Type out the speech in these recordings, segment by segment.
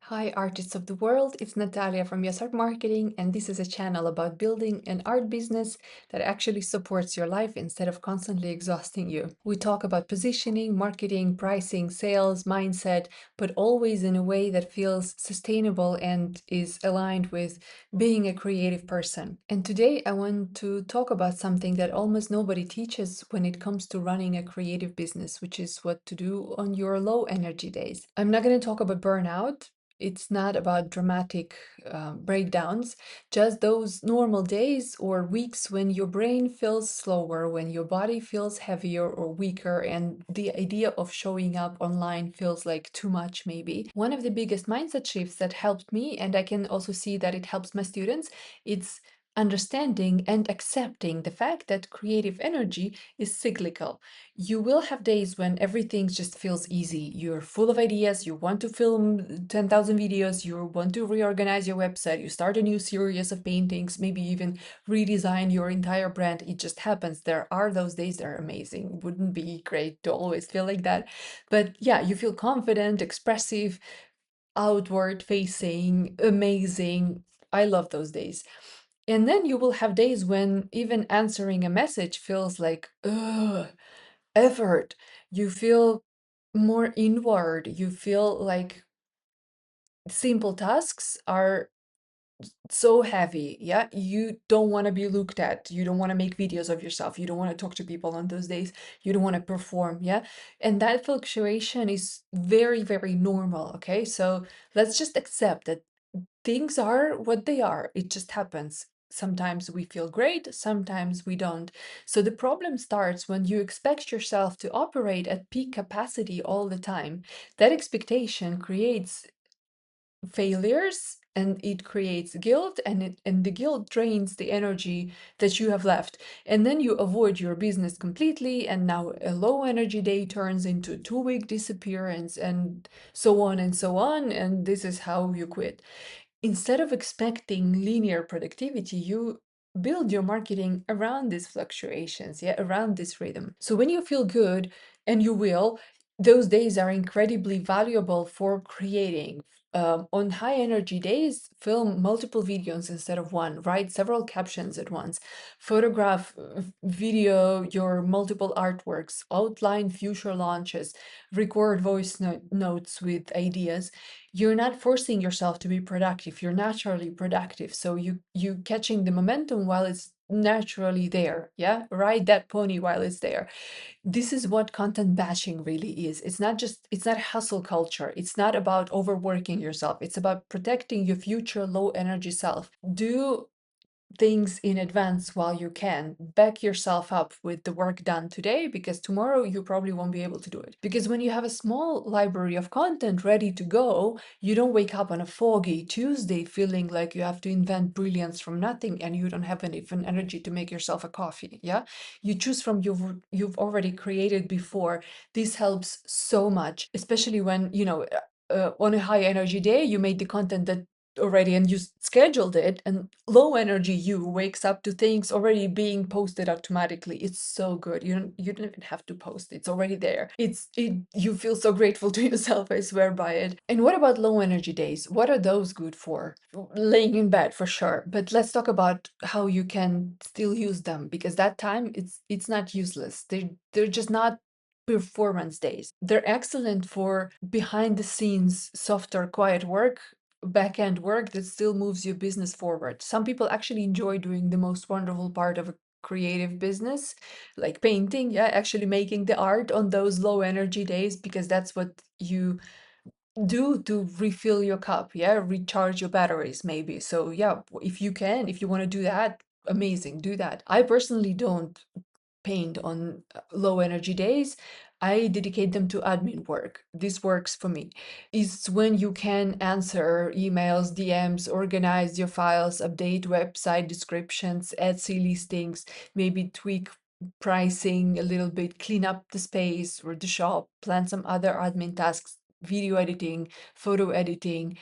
Hi, artists of the world. It's Natalia from Yes Art Marketing, and this is a channel about building an art business that actually supports your life instead of constantly exhausting you. We talk about positioning, marketing, pricing, sales, mindset, but always in a way that feels sustainable and is aligned with being a creative person. And today I want to talk about something that almost nobody teaches when it comes to running a creative business, which is what to do on your low energy days. I'm not going to talk about burnout. It's not about dramatic breakdowns, just those normal days or weeks when your brain feels slower, when your body feels heavier or weaker, and the idea of showing up online feels like too much, maybe. One of the biggest mindset shifts that helped me, and I can also see that it helps my students, it's understanding and accepting the fact that creative energy is cyclical. You will have days when everything just feels easy. You're full of ideas, you want to film 10,000 videos, you want to reorganize your website, you start a new series of paintings, maybe even redesign your entire brand. It just happens. There are those days that are amazing. Wouldn't be great to always feel like that. But yeah, you feel confident, expressive, outward facing, amazing. I love those days. And then you will have days when even answering a message feels like, ugh, effort. You feel more inward. You feel like simple tasks are so heavy. Yeah. You don't want to be looked at. You don't want to make videos of yourself. You don't want to talk to people on those days. You don't want to perform. Yeah. And that fluctuation is very, very normal. Okay. So let's just accept that things are what they are. It just happens. Sometimes we feel great, sometimes we don't. So the problem starts when you expect yourself to operate at peak capacity all the time. That expectation creates failures and it creates guilt, and the guilt drains the energy that you have left, and then you avoid your business completely, and now a low energy day turns into a 2 week disappearance, and so on and so on, and this is how you quit. Instead of expecting linear productivity, you build your marketing around these fluctuations, yeah, around this rhythm. So when you feel good, and you will, those days are incredibly valuable for creating. On high energy days, film multiple videos instead of one, write several captions at once, photograph, video your multiple artworks, outline future launches, record voice notes with ideas. You're not forcing yourself to be productive. You're naturally productive. So you catching the momentum while it's naturally there. Yeah. Ride that pony while it's there. This is what content bashing really is. It's not hustle culture. It's not about overworking yourself. It's about protecting your future low energy self. Do things in advance while you can. Back yourself up with the work done today, because tomorrow you probably won't be able to do it. Because when you have a small library of content ready to go, you don't wake up on a foggy Tuesday feeling like you have to invent brilliance from nothing and you don't have even energy to make yourself a coffee. Yeah. You choose from you've already created before. This helps so much, especially when, on a high energy day, you made the content that already and you scheduled it, and low energy you wakes up to things already being posted automatically. It's so good. You don't even have to post. It's already there. You feel so grateful to yourself. I swear by it. And what about low energy days? What are those good for? Laying in bed for sure, but let's talk about how you can still use them, because that time it's not useless. They're just not performance days. They're excellent for behind the scenes, softer, quiet work, back end work that still moves your business forward. Some people actually enjoy doing the most wonderful part of a creative business, like painting, yeah, actually making the art on those low energy days, because that's what you do to refill your cup, yeah, recharge your batteries, maybe. So, yeah, if you can, if you want to do that, amazing, do that. I personally don't paint on low energy days. I dedicate them to admin work. This works for me. It's when you can answer emails, DMs, organize your files, update website descriptions, Etsy listings, maybe tweak pricing a little bit, clean up the space or the shop, plan some other admin tasks, video editing, photo editing,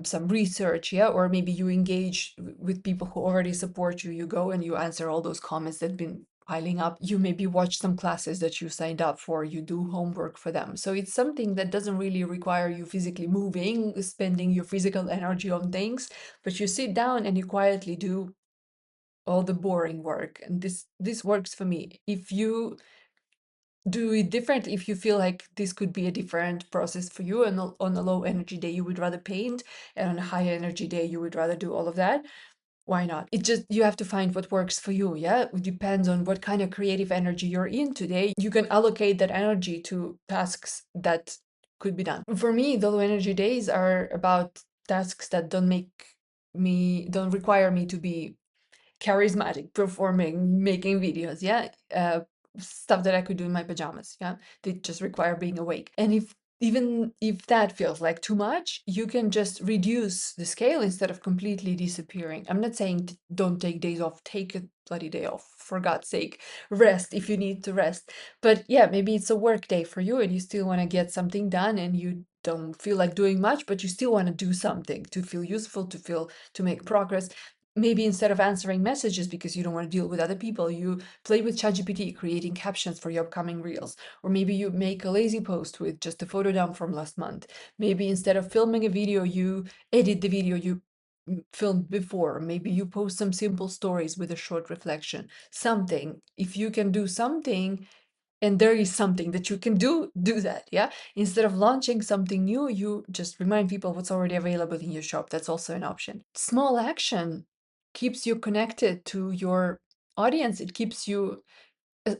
some research, yeah, or maybe you engage with people who already support you. You go and you answer all those comments that have been piling up. You maybe watch some classes that you signed up for, you do homework for them. So it's something that doesn't really require you physically moving, spending your physical energy on things, but you sit down and you quietly do all the boring work. And this works for me. If you do it different, if you feel like this could be a different process for you, and on a low energy day you would rather paint, and on a high energy day you would rather do all of that, why not? It just, you have to find what works for you. Yeah, it depends on what kind of creative energy you're in today. You can allocate that energy to tasks that could be done. For me, the low energy days are about tasks that don't require me to be charismatic, performing, making videos, yeah, stuff that I could do in my pajamas, yeah. They just require being awake. And if even if that feels like too much, you can just reduce the scale instead of completely disappearing. I'm not saying don't take days off, take a bloody day off, for God's sake. Rest if you need to rest. But yeah, maybe it's a work day for you and you still want to get something done and you don't feel like doing much, but you still want to do something to feel useful, to make progress. Maybe instead of answering messages because you don't want to deal with other people, you play with ChatGPT, creating captions for your upcoming reels. Or maybe you make a lazy post with just a photo dump from last month. Maybe instead of filming a video, you edit the video you filmed before. Maybe you post some simple stories with a short reflection. Something. If you can do something, and there is something that you can do that, yeah. Instead of launching something new, you just remind people what's already available in your shop. That's also an option. Small action keeps you connected to your audience. It keeps you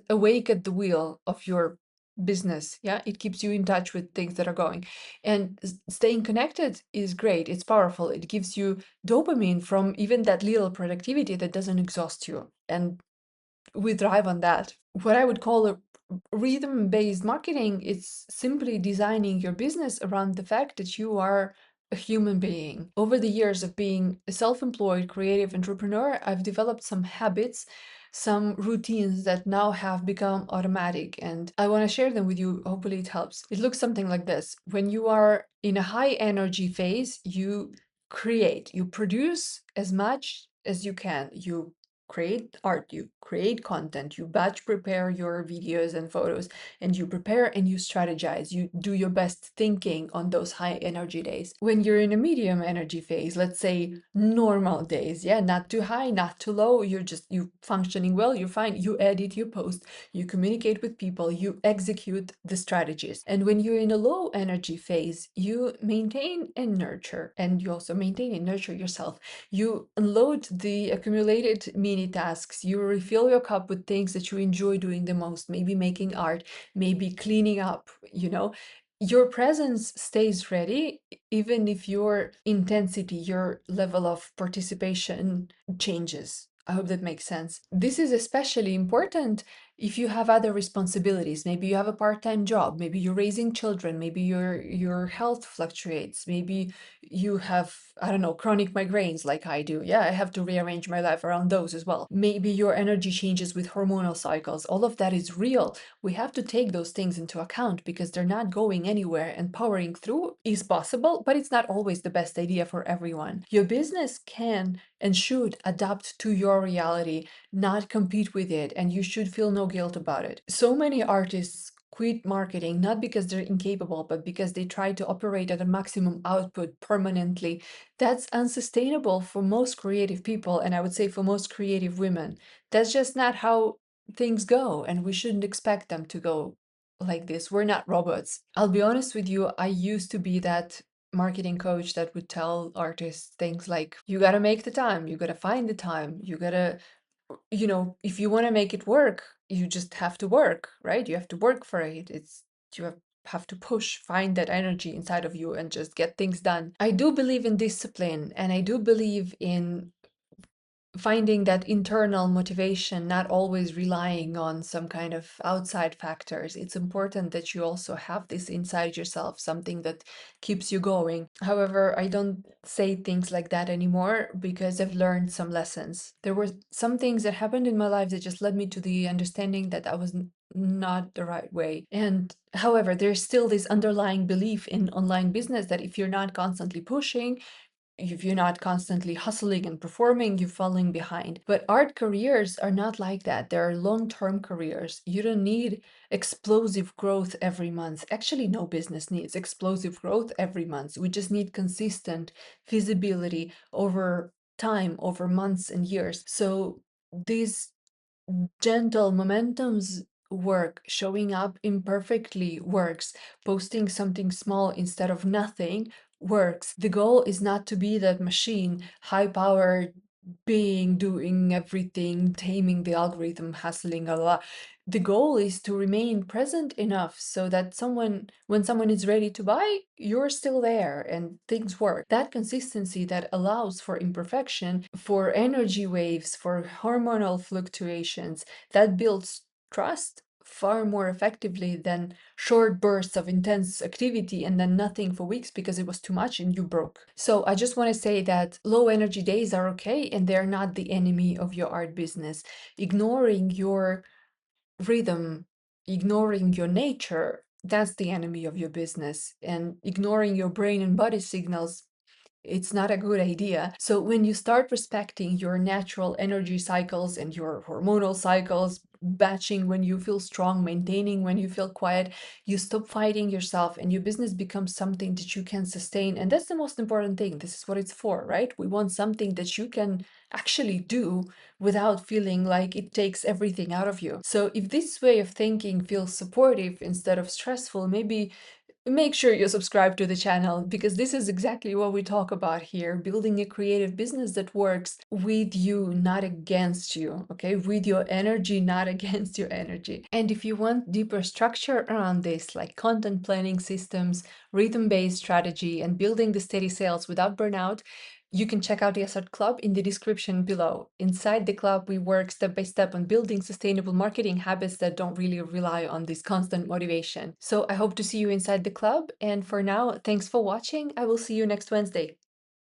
awake at the wheel of your business, yeah. It keeps you in touch with things that are going, and staying connected is great. It's powerful. It gives you dopamine from even that little productivity that doesn't exhaust you, and we thrive on that. What I would call a rhythm-based marketing is simply designing your business around the fact that you are a human being. Over the years of being a self-employed creative entrepreneur, I've developed some habits, some routines that now have become automatic, and I want to share them with you. Hopefully it helps. It looks something like this. When you are in a high energy phase, you create, you produce as much as you can. You create art, you create content, you batch prepare your videos and photos, and you prepare and you strategize. You do your best thinking on those high energy days. When you're in a medium energy phase, let's say normal days, yeah, not too high, not too low, you functioning well, you're fine, you edit, you post, you communicate with people, you execute the strategies. And when you're in a low energy phase, you maintain and nurture, and you also maintain and nurture yourself. You unload the accumulated mini tasks. You refill your cup with things that you enjoy doing the most, maybe making art, maybe cleaning up, you know. Your presence stays ready, even if your intensity, your level of participation changes. I hope that makes sense. This is especially important if you have other responsibilities. Maybe you have a part-time job, maybe you're raising children, maybe your health fluctuates, maybe you have, I don't know, chronic migraines like I do. Yeah, I have to rearrange my life around those as well. Maybe your energy changes with hormonal cycles. All of that is real. We have to take those things into account because they're not going anywhere, and powering through is possible, but it's not always the best idea for everyone. Your business can and should adapt to your reality, not compete with it, and you should feel no guilt about it. So many artists quit marketing not because they're incapable, but because they try to operate at a maximum output permanently. That's unsustainable for most creative people, and I would say for most creative women. That's just not how things go, and we shouldn't expect them to go like this. We're not robots. I'll be honest with you, I used to be that marketing coach that would tell artists things like, you gotta make the time, you gotta find the time, you gotta, if you want to make it work, you just have to work, right? You have to work for it. You have to push, find that energy inside of you and just get things done. I do believe in discipline, and I do believe in finding that internal motivation, not always relying on some kind of outside factors. It's important that you also have this inside yourself, something that keeps you going. However, I don't say things like that anymore because I've learned some lessons. There were some things that happened in my life that just led me to the understanding that I was not the right way. And however, there's still this underlying belief in online business that if you're not constantly pushing, if you're not constantly hustling and performing, you're falling behind. But art careers are not like that. They're long-term careers. You don't need explosive growth every month. Actually, no business needs explosive growth every month. We just need consistent visibility over time, over months and years. So these gentle momentums work, showing up imperfectly works, posting something small instead of nothing works. The goal is not to be that machine, high powered being, doing everything, taming the algorithm, hustling a lot. The goal is to remain present enough so that when someone is ready to buy, you're still there and things work. That consistency that allows for imperfection, for energy waves, for hormonal fluctuations, that builds trust far more effectively than short bursts of intense activity and then nothing for weeks because it was too much and you broke. So I just want to say that low energy days are okay and they're not the enemy of your art business. Ignoring your rhythm, ignoring your nature, that's the enemy of your business. And ignoring your brain and body signals, it's not a good idea. So when you start respecting your natural energy cycles and your hormonal cycles, batching when you feel strong, maintaining when you feel quiet, you stop fighting yourself and your business becomes something that you can sustain. And that's the most important thing. This is what it's for, right? We want something that you can actually do without feeling like it takes everything out of you. So if this way of thinking feels supportive instead of stressful, maybe make sure you subscribe to the channel because this is exactly what we talk about here, building a creative business that works with you, not against you, okay? With your energy, not against your energy. And if you want deeper structure around this, like content planning systems, rhythm-based strategy, and building the steady sales without burnout, you can check out the Asset Club in the description below. Inside the club, we work step by step on building sustainable marketing habits that don't really rely on this constant motivation. So I hope to see you inside the club. And for now, thanks for watching. I will see you next Wednesday.